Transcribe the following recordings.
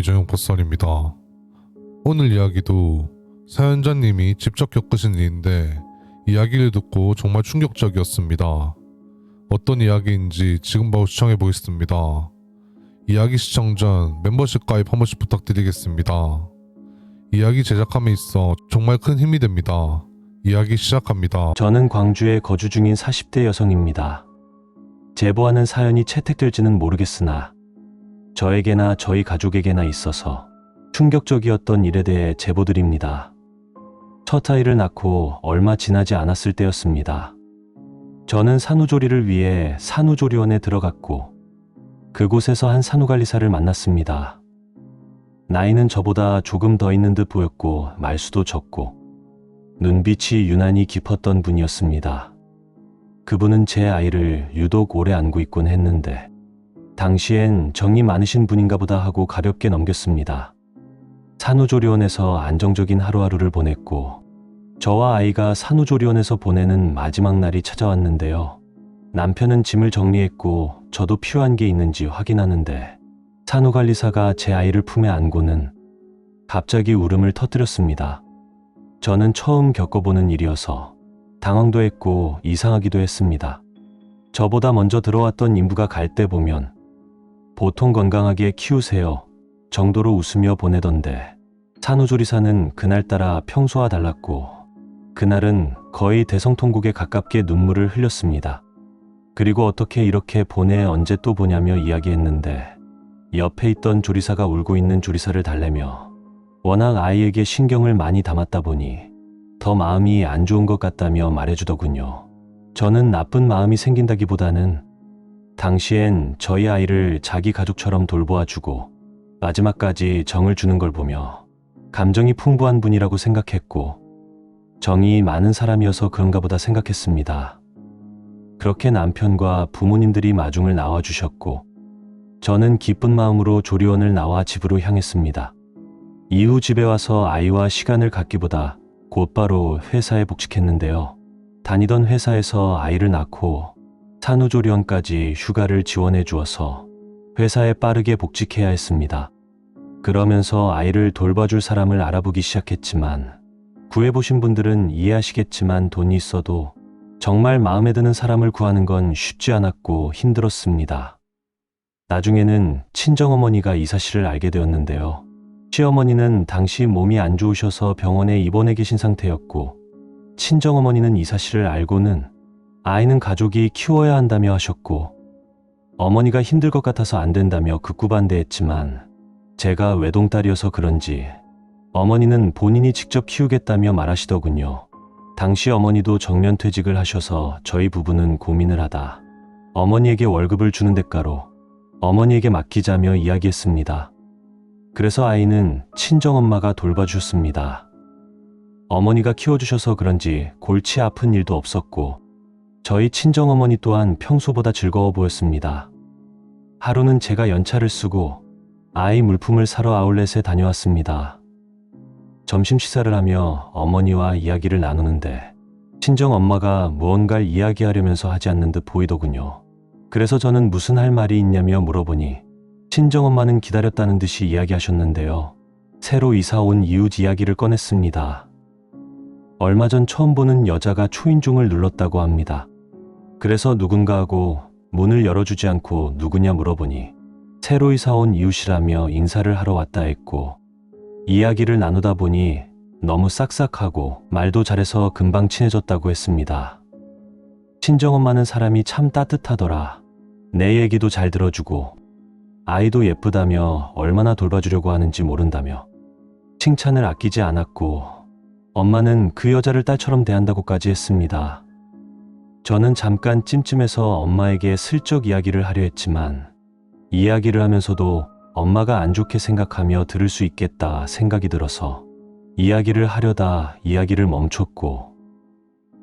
이정용 버썰입니다. 오늘 이야기도 사연자님이 직접 겪으신 일인데 이야기를 듣고 정말 충격적이었습니다. 어떤 이야기인지 지금 바로 시청해 보겠습니다. 이야기 시청 전 멤버십 가입 한 번씩 부탁드리겠습니다. 이야기 제작함에 있어 정말 큰 힘이 됩니다. 이야기 시작합니다. 저는 광주에 거주 중인 40대 여성입니다. 제보하는 사연이 채택될지는 모르겠으나 저에게나 저희 가족에게나 있어서 충격적이었던 일에 대해 제보드립니다. 첫 아이를 낳고 얼마 지나지 않았을 때였습니다. 저는 산후조리를 위해 산후조리원에 들어갔고 그곳에서 한 산후관리사를 만났습니다. 나이는 저보다 조금 더 있는 듯 보였고 말수도 적고 눈빛이 유난히 깊었던 분이었습니다. 그분은 제 아이를 유독 오래 안고 있곤 했는데 당시엔 정이 많으신 분인가 보다 하고 가볍게 넘겼습니다. 산후조리원에서 안정적인 하루하루를 보냈고 저와 아이가 산후조리원에서 보내는 마지막 날이 찾아왔는데요. 남편은 짐을 정리했고 저도 필요한 게 있는지 확인하는데 산후관리사가 제 아이를 품에 안고는 갑자기 울음을 터뜨렸습니다. 저는 처음 겪어보는 일이어서 당황도 했고 이상하기도 했습니다. 저보다 먼저 들어왔던 인부가 갈 때 보면 보통 건강하게 키우세요 정도로 웃으며 보내던데 산후조리사는 그날따라 평소와 달랐고 그날은 거의 대성통곡에 가깝게 눈물을 흘렸습니다. 그리고 어떻게 이렇게 보내 언제 또 보냐며 이야기했는데 옆에 있던 조리사가 울고 있는 조리사를 달래며 워낙 아이에게 신경을 많이 담았다 보니 더 마음이 안 좋은 것 같다며 말해주더군요. 저는 나쁜 마음이 생긴다기보다는 당시엔 저희 아이를 자기 가족처럼 돌보아주고 마지막까지 정을 주는 걸 보며 감정이 풍부한 분이라고 생각했고 정이 많은 사람이어서 그런가 보다 생각했습니다. 그렇게 남편과 부모님들이 마중을 나와주셨고 저는 기쁜 마음으로 조리원을 나와 집으로 향했습니다. 이후 집에 와서 아이와 시간을 갖기보다 곧바로 회사에 복직했는데요. 다니던 회사에서 아이를 낳고 산후조리원까지 휴가를 지원해 주어서 회사에 빠르게 복직해야 했습니다. 그러면서 아이를 돌봐줄 사람을 알아보기 시작했지만 구해보신 분들은 이해하시겠지만 돈이 있어도 정말 마음에 드는 사람을 구하는 건 쉽지 않았고 힘들었습니다. 나중에는 친정어머니가 이 사실을 알게 되었는데요. 시어머니는 당시 몸이 안 좋으셔서 병원에 입원해 계신 상태였고 친정어머니는 이 사실을 알고는 아이는 가족이 키워야 한다며 하셨고 어머니가 힘들 것 같아서 안 된다며 극구 반대했지만 제가 외동딸이어서 그런지 어머니는 본인이 직접 키우겠다며 말하시더군요. 당시 어머니도 정년퇴직을 하셔서 저희 부부는 고민을 하다 어머니에게 월급을 주는 대가로 어머니에게 맡기자며 이야기했습니다. 그래서 아이는 친정엄마가 돌봐주셨습니다. 어머니가 키워주셔서 그런지 골치 아픈 일도 없었고 저희 친정어머니 또한 평소보다 즐거워 보였습니다. 하루는 제가 연차를 쓰고 아이 물품을 사러 아울렛에 다녀왔습니다. 점심 식사를 하며 어머니와 이야기를 나누는데 친정엄마가 무언가를 이야기하려면서 하지 않는 듯 보이더군요. 그래서 저는 무슨 할 말이 있냐며 물어보니 친정엄마는 기다렸다는 듯이 이야기하셨는데요. 새로 이사 온 이웃 이야기를 꺼냈습니다. 얼마 전 처음 보는 여자가 초인종을 눌렀다고 합니다. 그래서 누군가하고 문을 열어주지 않고 누구냐 물어보니 새로 이사 온 이웃이라며 인사를 하러 왔다 했고 이야기를 나누다 보니 너무 싹싹하고 말도 잘해서 금방 친해졌다고 했습니다. 친정엄마는 사람이 참 따뜻하더라. 내 얘기도 잘 들어주고 아이도 예쁘다며 얼마나 돌봐주려고 하는지 모른다며 칭찬을 아끼지 않았고 엄마는 그 여자를 딸처럼 대한다고까지 했습니다. 저는 잠깐 찜찜해서 엄마에게 슬쩍 이야기를 하려 했지만 이야기를 하면서도 엄마가 안 좋게 생각하며 들을 수 있겠다 생각이 들어서 이야기를 하려다 이야기를 멈췄고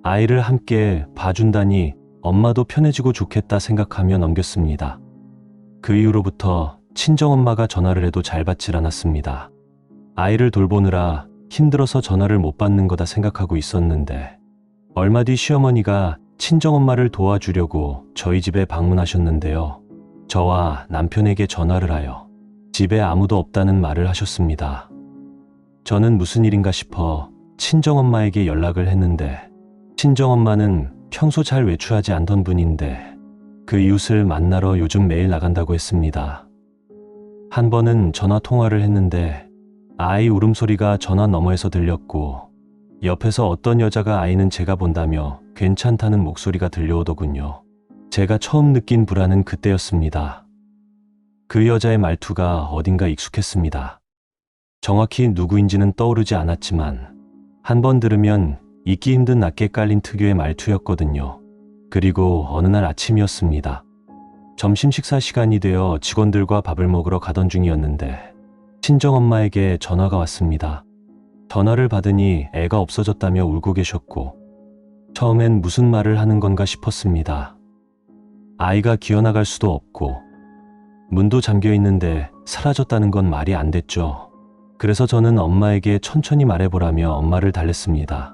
아이를 함께 봐준다니 엄마도 편해지고 좋겠다 생각하며 넘겼습니다. 그 이후로부터 친정엄마가 전화를 해도 잘 받질 않았습니다. 아이를 돌보느라 힘들어서 전화를 못 받는 거다 생각하고 있었는데 얼마 뒤 시어머니가 친정엄마를 도와주려고 저희 집에 방문하셨는데요. 저와 남편에게 전화를 하여 집에 아무도 없다는 말을 하셨습니다. 저는 무슨 일인가 싶어 친정엄마에게 연락을 했는데 친정엄마는 평소 잘 외출하지 않던 분인데 그 이웃을 만나러 요즘 매일 나간다고 했습니다. 한 번은 전화 통화를 했는데 아이 울음소리가 전화 너머에서 들렸고 옆에서 어떤 여자가 아이는 제가 본다며 괜찮다는 목소리가 들려오더군요. 제가 처음 느낀 불안은 그때였습니다. 그 여자의 말투가 어딘가 익숙했습니다. 정확히 누구인지는 떠오르지 않았지만 한 번 들으면 잊기 힘든 낮게 깔린 특유의 말투였거든요. 그리고 어느 날 아침이었습니다. 점심 식사 시간이 되어 직원들과 밥을 먹으러 가던 중이었는데 친정엄마에게 전화가 왔습니다. 전화를 받으니 애가 없어졌다며 울고 계셨고 처음엔 무슨 말을 하는 건가 싶었습니다. 아이가 기어나갈 수도 없고 문도 잠겨 있는데 사라졌다는 건 말이 안 됐죠. 그래서 저는 엄마에게 천천히 말해보라며 엄마를 달랬습니다.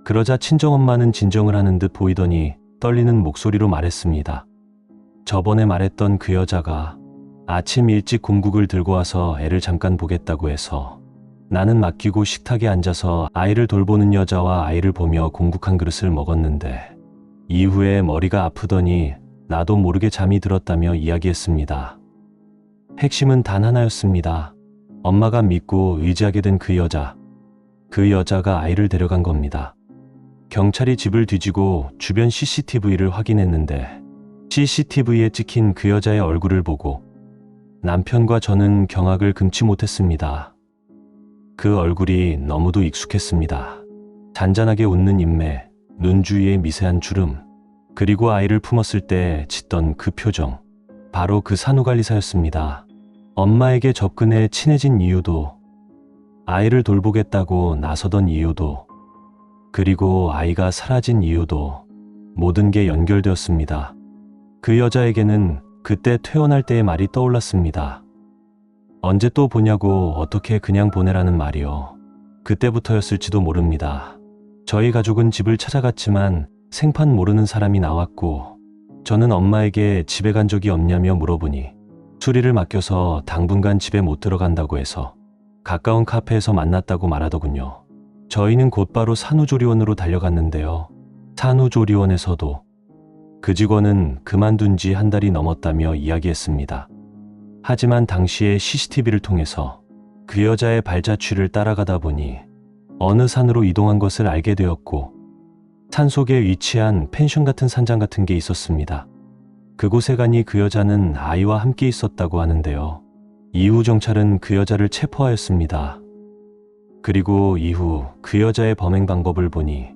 그러자 친정엄마는 진정을 하는 듯 보이더니 떨리는 목소리로 말했습니다. 저번에 말했던 그 여자가 아침 일찍 곰국을 들고 와서 애를 잠깐 보겠다고 해서 나는 맡기고 식탁에 앉아서 아이를 돌보는 여자와 아이를 보며 곰국 한 그릇을 먹었는데 이후에 머리가 아프더니 나도 모르게 잠이 들었다며 이야기했습니다. 핵심은 단 하나였습니다. 엄마가 믿고 의지하게 된 그 여자. 그 여자가 아이를 데려간 겁니다. 경찰이 집을 뒤지고 주변 CCTV를 확인했는데 CCTV에 찍힌 그 여자의 얼굴을 보고 남편과 저는 경악을 금치 못했습니다. 그 얼굴이 너무도 익숙했습니다. 잔잔하게 웃는 인매, 눈 주위의 미세한 주름, 그리고 아이를 품었을 때 짓던 그 표정. 바로 그 산후관리사였습니다. 엄마에게 접근해 친해진 이유도, 아이를 돌보겠다고 나서던 이유도, 그리고 아이가 사라진 이유도 모든 게 연결되었습니다. 그 여자에게는 그때 퇴원할 때의 말이 떠올랐습니다. 언제 또 보냐고 어떻게 그냥 보내라는 말이요. 그때부터였을지도 모릅니다. 저희 가족은 집을 찾아갔지만 생판 모르는 사람이 나왔고 저는 엄마에게 집에 간 적이 없냐며 물어보니 수리를 맡겨서 당분간 집에 못 들어간다고 해서 가까운 카페에서 만났다고 말하더군요. 저희는 곧바로 산후조리원으로 달려갔는데요. 산후조리원에서도 그 직원은 그만둔 지 한 달이 넘었다며 이야기했습니다. 하지만 당시에 CCTV를 통해서 그 여자의 발자취를 따라가다 보니 어느 산으로 이동한 것을 알게 되었고 산속에 위치한 펜션 같은 산장 같은 게 있었습니다. 그곳에 가니 그 여자는 아이와 함께 있었다고 하는데요. 이후 경찰은 그 여자를 체포하였습니다. 그리고 이후 그 여자의 범행 방법을 보니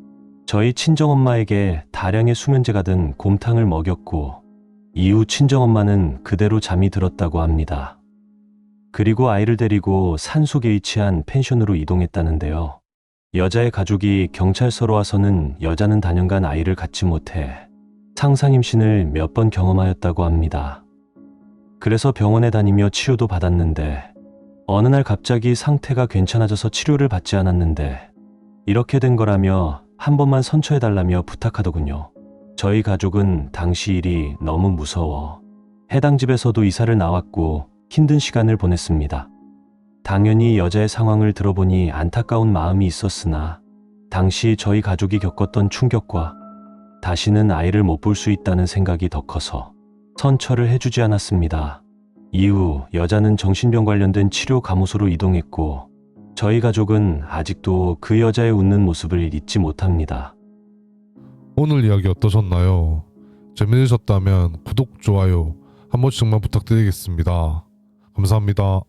저희 친정엄마에게 다량의 수면제가 든 곰탕을 먹였고 이후 친정엄마는 그대로 잠이 들었다고 합니다. 그리고 아이를 데리고 산속에 위치한 펜션으로 이동했다는데요. 여자의 가족이 경찰서로 와서는 여자는 단연간 아이를 갖지 못해 상상임신을 몇 번 경험하였다고 합니다. 그래서 병원에 다니며 치료도 받았는데 어느 날 갑자기 상태가 괜찮아져서 치료를 받지 않았는데 이렇게 된 거라며 한 번만 선처해달라며 부탁하더군요. 저희 가족은 당시 일이 너무 무서워 해당 집에서도 이사를 나왔고 힘든 시간을 보냈습니다. 당연히 여자의 상황을 들어보니 안타까운 마음이 있었으나 당시 저희 가족이 겪었던 충격과 다시는 아이를 못 볼 수 있다는 생각이 더 커서 선처를 해주지 않았습니다. 이후 여자는 정신병 관련된 치료 감호소로 이동했고 저희 가족은 아직도 그 여자의 웃는 모습을 잊지 못합니다. 오늘 이야기 어떠셨나요? 재밌으셨다면 구독, 좋아요 한 번씩만 부탁드리겠습니다. 감사합니다.